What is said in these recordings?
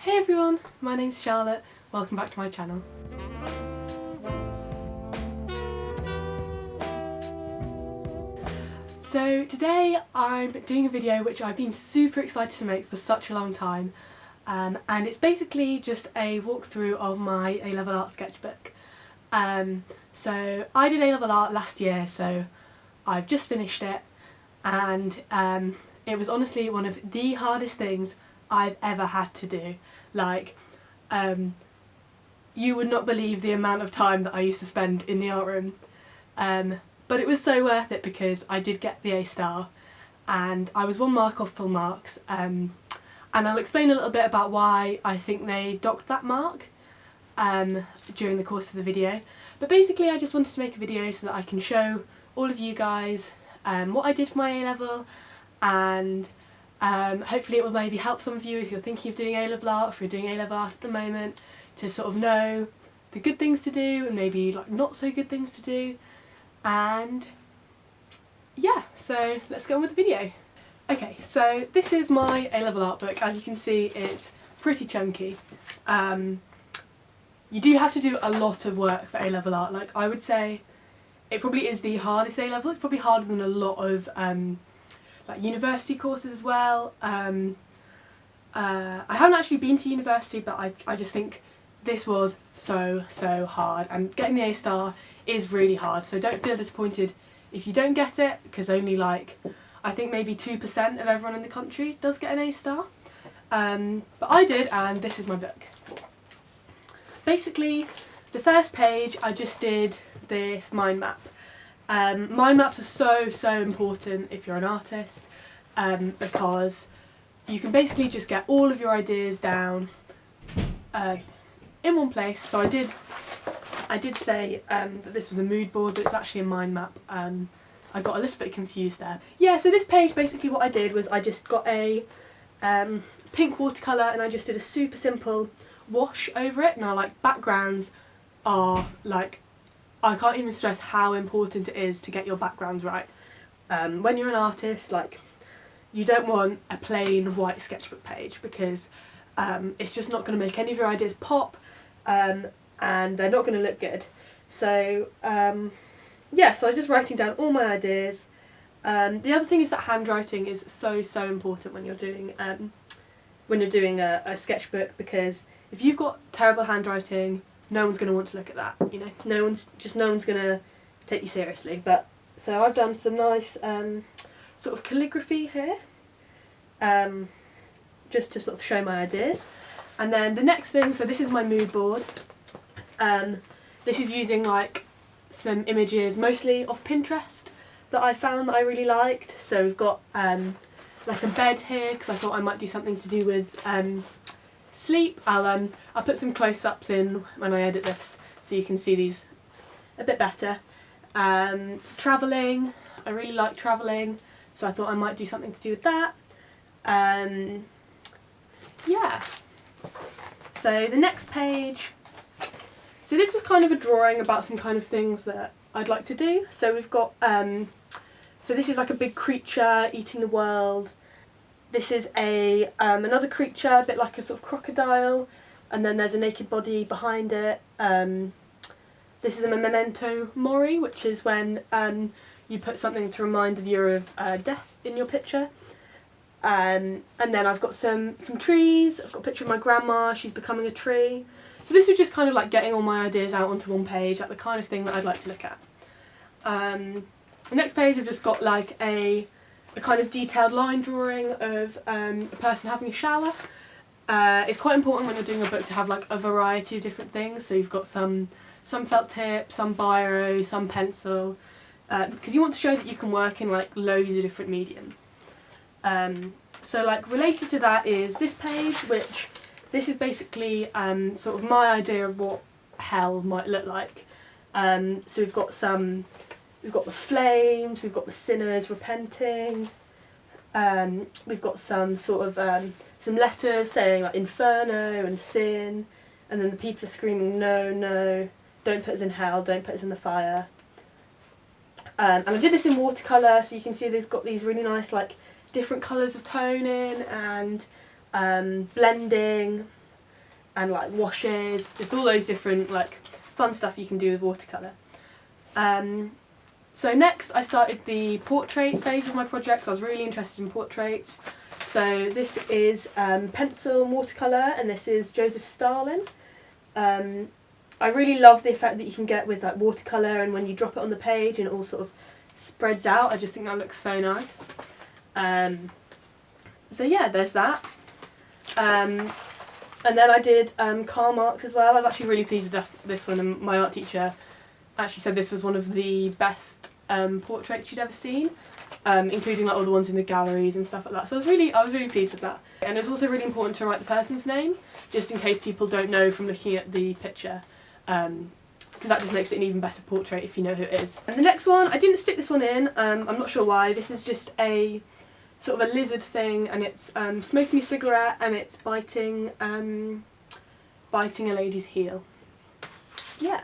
Hey everyone, my name's Charlotte, welcome back to my channel. So today I'm doing a video which I've been super excited to make for such a long time, and it's basically just a walkthrough of my A-level art sketchbook. So I did A-level art last year, so I've just finished it, and it was honestly one of the hardest things I've ever had to do. Like, you would not believe the amount of time that I used to spend in the art room, but it was so worth it because I did get the A star and I was 1 mark off full marks, and I'll explain a little bit about why I think they docked that mark during the course of the video. But basically I just wanted to make a video so that I can show all of you guys what I did for my A-level, and hopefully it will maybe help some of you if you're thinking of doing A-level art, if you're doing A-level art at the moment, to sort of know the good things to do and maybe like not so good things to do. And yeah, so let's get on with the video. Okay, so this is my A-level art book. As you can see, it's pretty chunky. You do have to do a lot of work for A-level art. Like, I would say it probably is the hardest A-level. It's probably harder than a lot of like university courses as well. I haven't actually been to university, but I just think this was so hard, and getting the A star is really hard, so don't feel disappointed if you don't get it, because only like, I think maybe 2% of everyone in the country does get an A star. But I did, and this is my book. Basically, the first page I just did this mind map. Mind maps are so important if you're an artist, because you can basically just get all of your ideas down in one place. So I did say that this was a mood board, but it's actually a mind map. I got a little bit confused there. Yeah, so this page, basically what I did was I just got a pink watercolour and I just did a super simple wash over it. Now, like, backgrounds are like, I can't even stress how important it is to get your backgrounds right. When you're an artist, like, you don't want a plain white sketchbook page, because it's just not going to make any of your ideas pop, and they're not going to look good. So yeah, so I was just writing down all my ideas. The other thing is that handwriting is so important when you're doing a sketchbook, because if you've got terrible handwriting, no one's going to want to look at that, you know. No one's going to take you seriously. But so I've done some nice sort of calligraphy here, just to sort of show my ideas. And then the next thing, so this is my mood board. This is using like some images, mostly off Pinterest, that I found that I really liked. So we've got like a bed here, because I thought I might do something to do with sleep. I'll put some close-ups in when I edit this, so you can see these a bit better. Travelling, I really like travelling, so I thought I might do something to do with that. Yeah. So the next page, so this was kind of a drawing about some kind of things that I'd like to do. So we've got, so this is like a big creature eating the world. This is a another creature, a bit like a sort of crocodile, and then there's a naked body behind it. This is a memento mori, which is when you put something to remind the viewer of death in your picture. And then I've got some trees. I've got a picture of my grandma, she's becoming a tree. So this was just kind of like getting all my ideas out onto one page, like the kind of thing that I'd like to look at. The next page I've just got like a kind of detailed line drawing of a person having a shower. It's quite important when you're doing a book to have like a variety of different things. So you've got some felt tip, some biro, some pencil, because you want to show that you can work in like loads of different mediums. So like related to that is this page, which this is basically sort of my idea of what hell might look like. So we've got the flames, we've got the sinners repenting, we've got some sort of some letters saying like inferno and sin, and then the people are screaming no, don't put us in hell, don't put us in the fire. And I did this in watercolour, so you can see they've got these really nice like different colours of tone in, and blending. and like washes, just all those different like fun stuff you can do with watercolour. So next I started the portrait phase of my project. I was really interested in portraits. So this is pencil and watercolour, and this is Joseph Stalin. I really love the effect that you can get with like watercolour, and when you drop it on the page and it all sort of spreads out. I just think that looks so nice. So yeah, there's that. And then I did Karl Marx as well. I was actually really pleased with this one, and my art teacher actually said this was one of the best portraits she'd ever seen, including like all the ones in the galleries and stuff like that. So I was really pleased with that. And it's also really important to write the person's name, just in case people don't know from looking at the picture, because that just makes it an even better portrait if you know who it is. And the next one, I didn't stick this one in. I'm not sure why. This is just a sort of a lizard thing, and it's smoking a cigarette, and it's biting a lady's heel. Yeah,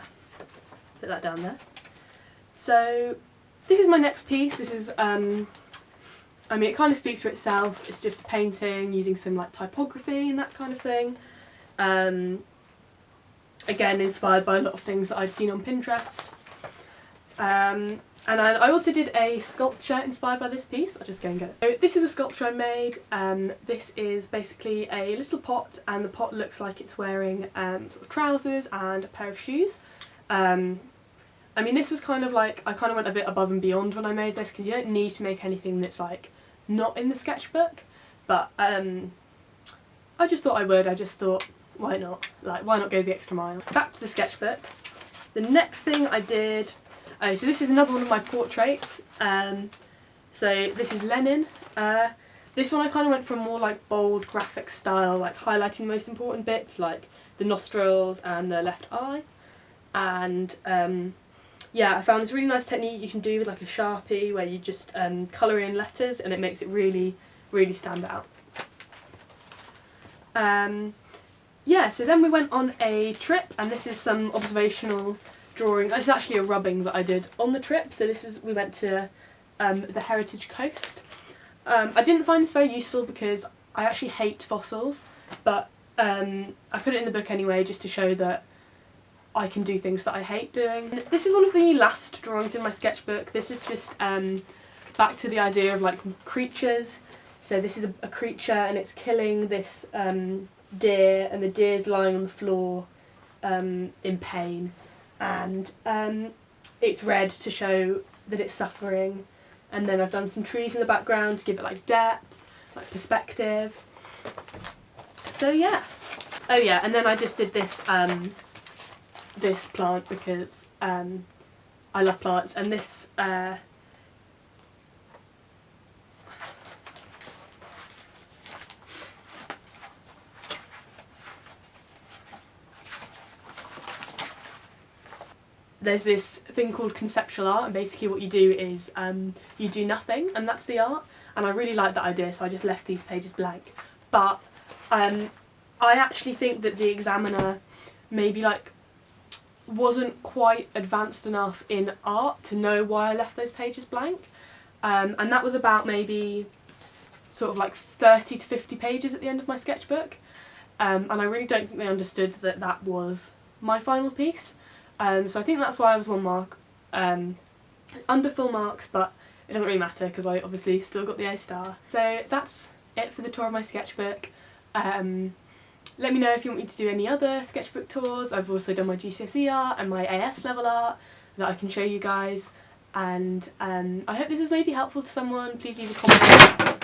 put that down there. So this is my next piece. This is I mean, it kind of speaks for itself. It's just a painting using some like typography and that kind of thing. Again, inspired by a lot of things that I'd seen on Pinterest. And I also did a sculpture inspired by this piece. I'll just go and get it. So this is a sculpture I made. This is basically a little pot, and the pot looks like it's wearing sort of trousers and a pair of shoes. I mean, this was kind of like, I kind of went a bit above and beyond when I made this, because you don't need to make anything that's like not in the sketchbook, but I just thought I would. I just thought, why not? Like, why not go the extra mile? Back to the sketchbook. The next thing I did, so this is another one of my portraits. So this is Lenin. This one I kind of went for more like bold graphic style, like highlighting the most important bits, like the nostrils and the left eye. And yeah, I found this really nice technique you can do with like a Sharpie, where you just colour in letters, and it makes it really, really stand out. Yeah, so then we went on a trip, and this is some observational drawing. This is actually a rubbing that I did on the trip. So we went to the Heritage Coast. I didn't find this very useful because I actually hate fossils, but I put it in the book anyway, just to show that I can do things that I hate doing. This is one of the last drawings in my sketchbook. This is just back to the idea of like creatures. So this is a creature, and it's killing this deer, and the deer's lying on the floor in pain, and it's red to show that it's suffering. And then I've done some trees in the background to give it like depth, like perspective. So yeah. Oh yeah, and then I just did this this plant because I love plants, and this there's this thing called conceptual art, and basically what you do is you do nothing, and that's the art. And I really like that idea, so I just left these pages blank. But I actually think that the examiner maybe like wasn't quite advanced enough in art to know why I left those pages blank. And that was about maybe sort of like 30 to 50 pages at the end of my sketchbook. And I really don't think they understood that that was my final piece. So I think that's why I was 1 mark under full marks, but it doesn't really matter because I obviously still got the A star. So that's it for the tour of my sketchbook. Let me know if you want me to do any other sketchbook tours. I've also done my GCSE art and my AS level art that I can show you guys, and I hope this was maybe helpful to someone. Please leave a comment.